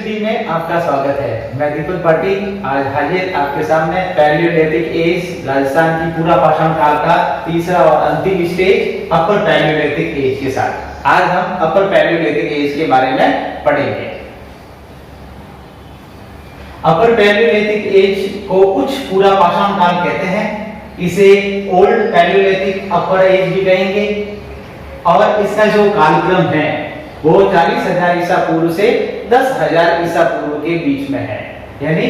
University में आपका स्वागत है। मैं दीपक पाटिल आज हाजिर आपके सामने पैलियोलिथिक एज राजस्थान की पूरा पाषाण काल का तीसरा और अंतिम स्टेज अपर पैलियोलिथिक एज के साथ। आज हम अपर पैलियोलिथिक एज के बारे में पढ़ेंगे। अपर पैलियोलिथिक एज को कुछ पूरा पाषाण काल कहते हैं। इसे ओल्ड पैलियोलिथिक अपर एज भी कहेंगे और इसका जो कालक्रम है वो 40,000 ईसा पूर्व से 10,000 ईसा पूर्व के बीच में है। यानी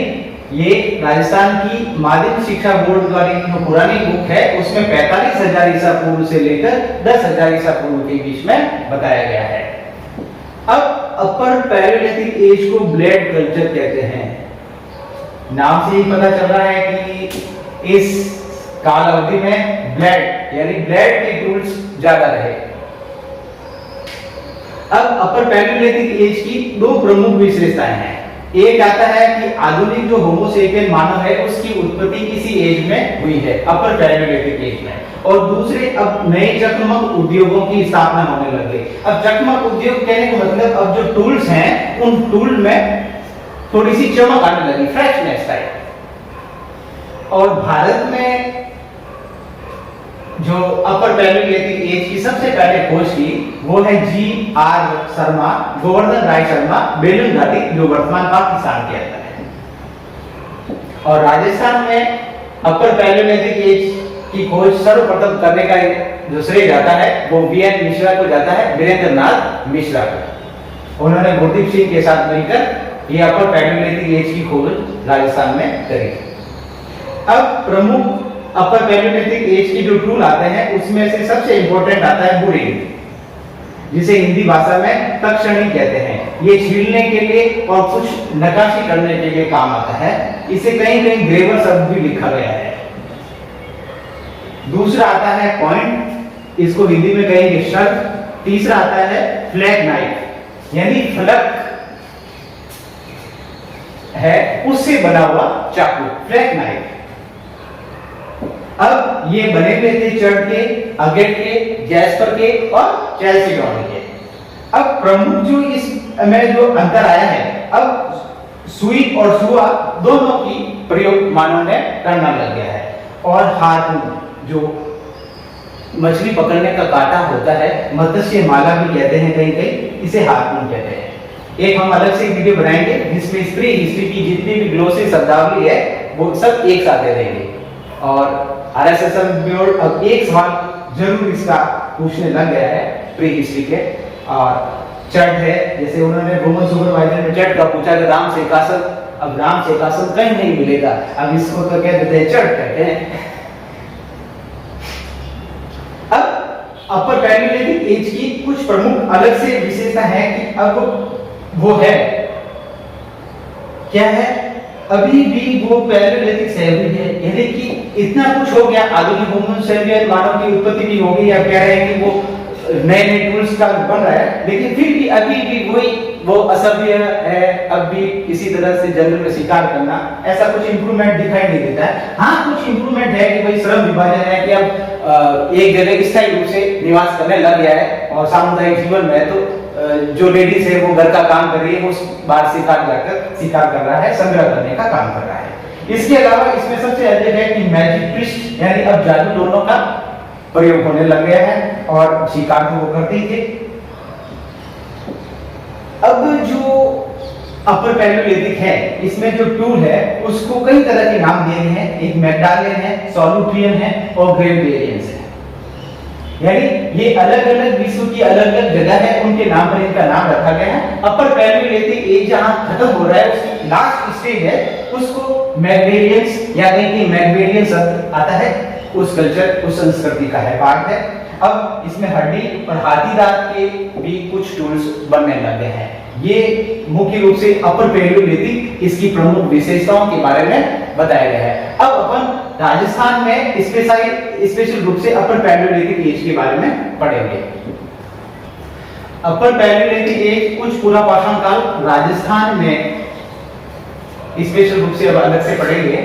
ये राजस्थान की माध्यमिक शिक्षा बोर्ड द्वारा जो पुरानी बुक है उसमें 45,000 ईसा पूर्व से लेकर 10,000 ईसा पूर्व के बीच में बताया गया है। अब अपर पैलियोलिथिक एज को ब्लेड कल्चर कहते हैं। नाम से ही पता चल रहा है कि इस काल अवधि में ब्लेड यानी ब्लेड के टूल्स ज्यादा रहे। अब अपर पैलियोलिथिक एज की दो प्रमुख विशेषताएं हैं। एक आता है कि आधुनिक जो होमो सेपियन मानव है उसकी उत्पत्ति किसी एज में हुई है, अपर पैलियोलिथिक एज में। और दूसरे, अब नए चकमक उद्योगों की स्थापना होने लगी। अब चकमक उद्योग कहने का मतलब अब जो टूल्स हैं उन टूल में थोड़ी सी चमक आने लगी, फ्रेशनेस टाइप। और भारत में जो अपर पैलियोलिथिक एज की सबसे पहले खोज की वो है G.R. शर्मा, गोवर्धन राय शर्मा, बेलून घाटी, जो वर्तमान पाकिस्तान के अंदर है। और राजस्थान में अपर पैलियोलिथिक एज की खोज सर्वप्रथम करने का जो श्रेय जाता है वो V.N. मिश्रा को जाता है, वीरेंद्र नाथ मिश्रा को। उन्होंने गुरदीप सिंह के साथ मिलकर ये अपर पैलियोलिथिक एज की खोज राजस्थान में करी। अब प्रमुख अपर पैलियोलिथिक एज की जो टूल आते हैं उसमें से सबसे इंपॉर्टेंट आता है बुरिंग, जिसे हिंदी भाषा में तक्षणी कहते हैं। ये छीलने के लिए और कुछ नक्काशी करने के लिए काम आता है। इसे कहीं कहीं ग्रेवर शब्द भी लिखा गया है। दूसरा आता है पॉइंट, इसको हिंदी में कहेंगे शल्क। तीसरा आता है फ्लैग नाइफ, यानी फलक है उससे बना हुआ चाकू, फ्लैग नाइफ। अब ये बने हुए थे चर्ड के, अगेट के, जैस्पर के और चैल्सीडॉन के। अब प्रमुख जो इसमें जो अंतर आया है, अब सुई और सुआ दोनों की प्रयोग मानव ने करना लग गया है। और हार्पून, जो मछली पकड़ने का कांटा होता है, मत्स्य माला भी कहते हैं कहीं कहीं, इसे हार्पून कहते हैं। एक हम अलग से वीडियो बनाएंगे जिसमें प्री हिस्ट्री की जितनी भी ग्लोसरी शब्दावली है वो सब एक साथ दे देंगे। और RSSM बोर्ड अब एक सवाल जरूर इसका पूछने लग गया है प्री हिस्ट्री के। और चट है, जैसे उन्होंने रोमन सुपरवाइजर में चट का पूछा कि राम से कासल, अब राम से कासल कहीं नहीं मिलेगा, अब इसको तो कह देते हैं चट कहते हैं। अब अपर पैलियोलिथिक एज की कुछ प्रमुख अलग से विशेषता है कि अब वो है क्या है, अभी भी वो पैलियोलिथिक शैली है। यानी कि इतना कुछ हो गया, आधुनिक होमो सेपियन मानव की उत्पत्ति भी हो गई, अब कह रहे हैं कि वो नए नए टूल्स का बन रहा है, लेकिन फिर भी अभी भी वही वो असभ्य है। अब भी इसी तरह से जंगल में शिकार करना, ऐसा कुछ इंप्रूवमेंट दिखाई नहीं देता है। हाँ, कुछ इंप्रूवमेंट है कि भाई श्रम विभाजन है कि अब एक जगह स्थायी रूप से निवास करने लग गया है और सामुदायिक जीवन में तो जो लेडीज है वो घर का काम कर रही है, वो बाहर शिकार जाकर शिकार कर रहा है, संग्रह करने का काम कर रहा है। इसके अलावा इसमें सबसे अधिक है कि मैजिक ट्विस्ट, यानी अब जादू टोनों का प्रयोग होने लग गया है और शिकार तो वो करते ही थे। अब जो अपर पैलियोलिथिक है इसमें जो टूल है उसको कई तरह के नाम दिए गए हैं। एक मैग्डालियन है, सोलुट्रियन है और ग्रेविलियन है। यानी ये अलग अलग विश्व की अलग अलग जगह है, उनके नाम पर इनका नाम रखा गया है। अपर पैलियोलिथिक एज जहां खत्म हो रहा है उसकी लास्ट स्टेज है, उसको मैग्वेलियंस या कहीं कि मैग्वेलियन शब्द आता है, उस कल्चर उस संस्कृति का है, पार्ट है। अब इसमें हड्डी और हाथी दांत के भी कुछ टूल्स बनने लगे हैं। ये मुख्य रूप से अपर पैलियोलिथिक इसकी प्रमुख विशेषताओं के बारे में बताया गया है। अब अपन राजस्थान में स्पेशल रूप से अपर पैलियोलिथिक एज के बारे में पढ़ेंगे। अपर पैलियोलिथिक एज कुछ पूरा पाषाण काल राजस्थान में स्पेशल रूप से अब अलग से पढ़ेंगे।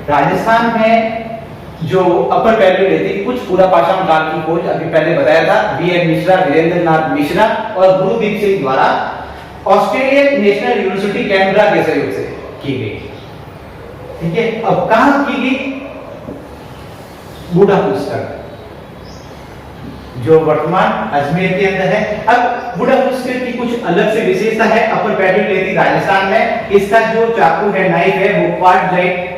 राजस्थान में जो अपर पैलियोलिथिक कुछ पूरा पाषाण काल की खोज अभी पहले बताया था V.N. मिश्रा, वीरेंद्र नाथ मिश्रा और गुरुदीप सिंह द्वारा ऑस्ट्रेलियन नेशनल यूनिवर्सिटी कैनबरा के सहयोग से की गई। ठीक है, अब कहां की गई? बूढ़ा पुष्कर, जो वर्तमान अजमेर के अंदर है। अब बूढ़ा पुष्कर की कुछ अलग से विशेषता है। अपर पैड्यूलेथी राजस्थान में इसका जो चाकू है, नाइफ है, वो क्वार्टजाइट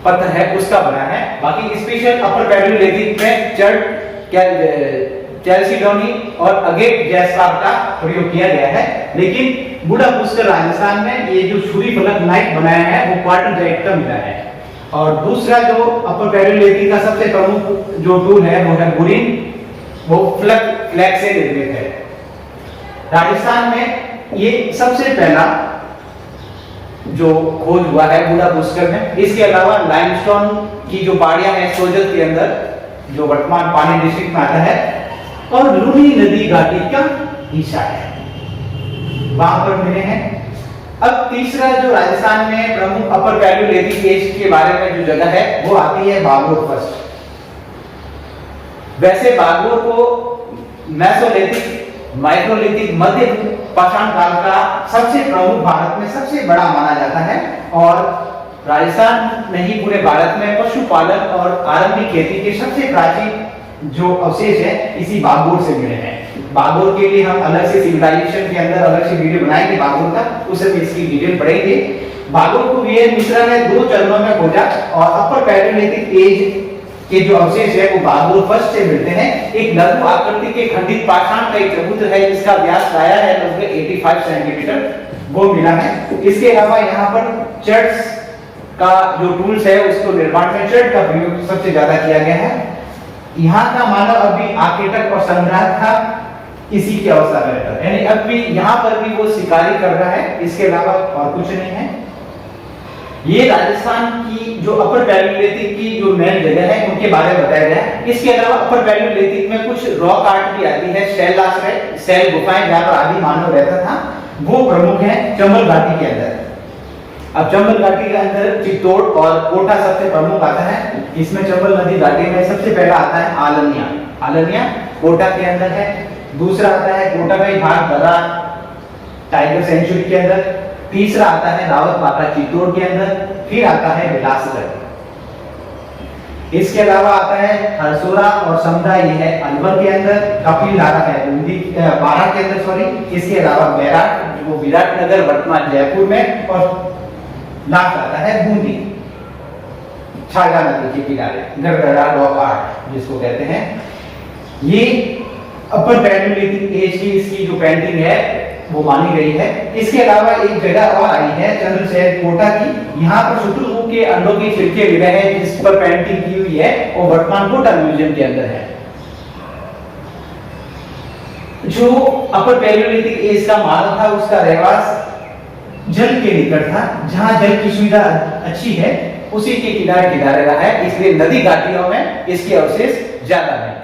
पत्थर है उसका बना है। बाकी स्पेशल अपर पैड्यूलेथी में चैल्सिडोनी और अगेट जैस्पर का प्रयोग किया गया है। लेकिन बूढ़ा पुष्कर राजस्थान में ये जो छुरी फलक नाइफ बनाया है वो क्वार्टजाइट का मिला है। और दूसरा जो अपर पैड्यूलेथी का सबसे प्रमुख जो टूल है वो है बुरिन, वो फ्लैग से निर्मित है। राजस्थान में ये सबसे पहला जो खोज हुआ है बूढ़ा पुष्कर में। इसके अलावा लाइमस्टोन की जो पहाड़ियां हैं सोजत के अंदर, जो वर्तमान पानी डिस्ट्रिक्ट में आता है, और लूनी नदी घाटी का हिस्सा है, वहां पर मिले हैं। अब तीसरा जो राजस्थान में प्रमुख अपर पैड्यूलेथी एज के बारे में जो जगह है वो आती है बागोर फर्स्ट। वैसे बागोर को मेसोलिथिक, माइक्रोलिथिक, मध्य पाषाण काल का सबसे प्रमुख, भारत में सबसे बड़ा माना जाता है। और राजस्थान नहीं पूरे भारत में पशुपालन और आरंभिक खेती के सबसे प्राचीन जो अवशेष है इसी बागोर से मिले हैं। बागोर के लिए हम अलग से सिविलाइजेशन के अंदर अलग से वीडियो बनाएंगे बागोर का, उस समय इसकी डिटेल पढ़ेंगे। बागोर को वीएन मिश्रा ने 2 चरणों में खोजा और अपर पैड्यूलेथिक एज के जो अवशेष है वो बागोर फर्स्ट से मिलते हैं। एक लघु आकृति के खंडित पाषाण का एक चबूतर है जिसका व्यास आया है लगभग 85 सेंटीमीटर, वो मिला है। इसके अलावा यहाँ पर चर्च का जो टूल्स है उसको निर्माण में चर्च का प्रयोग सबसे ज्यादा किया गया है। यहाँ का मानव अभी आकेटक और संग्राहक था, इसी की अवस्था में रहता है, यानी अब भी यहाँ पर भी वो शिकारी कर रहा है, इसके अलावा और कुछ नहीं है। ये राजस्थान की जो अपर पैड्यूलेथिक की जो मेन जगह है उनके बारे में बताया गया है। इसके अलावा अपर पैड्यूलेथिक में कुछ रॉक आर्ट भी आती है, शैल गुफाएं जहां पर आदि मानव रहता था, वो प्रमुख है चंबल घाटी के अंदर। अब चंबल घाटी के अंदर चित्तौड़ और कोटा सबसे प्रमुख आता है। इसमें चंबल नदी घाटी में सबसे पहला आता है आलनिया, आलनिया कोटा के अंदर है। दूसरा आता है कोटाबाई भाग दर्रा टाइगर सेंचुरी के अंदर। तीसरा आता है रावत पाटा चित्तौड़ के अंदर। फिर आता है विलासगढ़। इसके अलावा आता है हरसोरा और समदा, ये है अलवर के अंदर। कपिल धारा है बूंदी बारा के अंदर, सॉरी। इसके अलावा बैराट जो विराटनगर वर्तमान जयपुर में, और लास्ट आता है बूंदी छागा नदी के किनारे, गड़गड़ा रॉक आर्ट जिसको कहते हैं। ये अपर पैड्यूलेथिक एज की इसकी जो पेंटिंग है वो मानी गई है। इसके अलावा एक जगह और आई है चंद्रशेखर कोटा की, यहाँ पर शुतुरमुर्ग के अंडों की छिलके मिले हैं जिस पर पेंटिंग की हुई है, और वर्तमान कोटा म्यूजियम के अंदर है। जो अपर पैड्यूलेथिक एज का मानव था उसका रहवास जल के निकट था, जहां जल की सुविधा अच्छी है उसी के किनारे किनारे रहा है, इसलिए नदी घाटियों में इसके अवशेष ज्यादा है।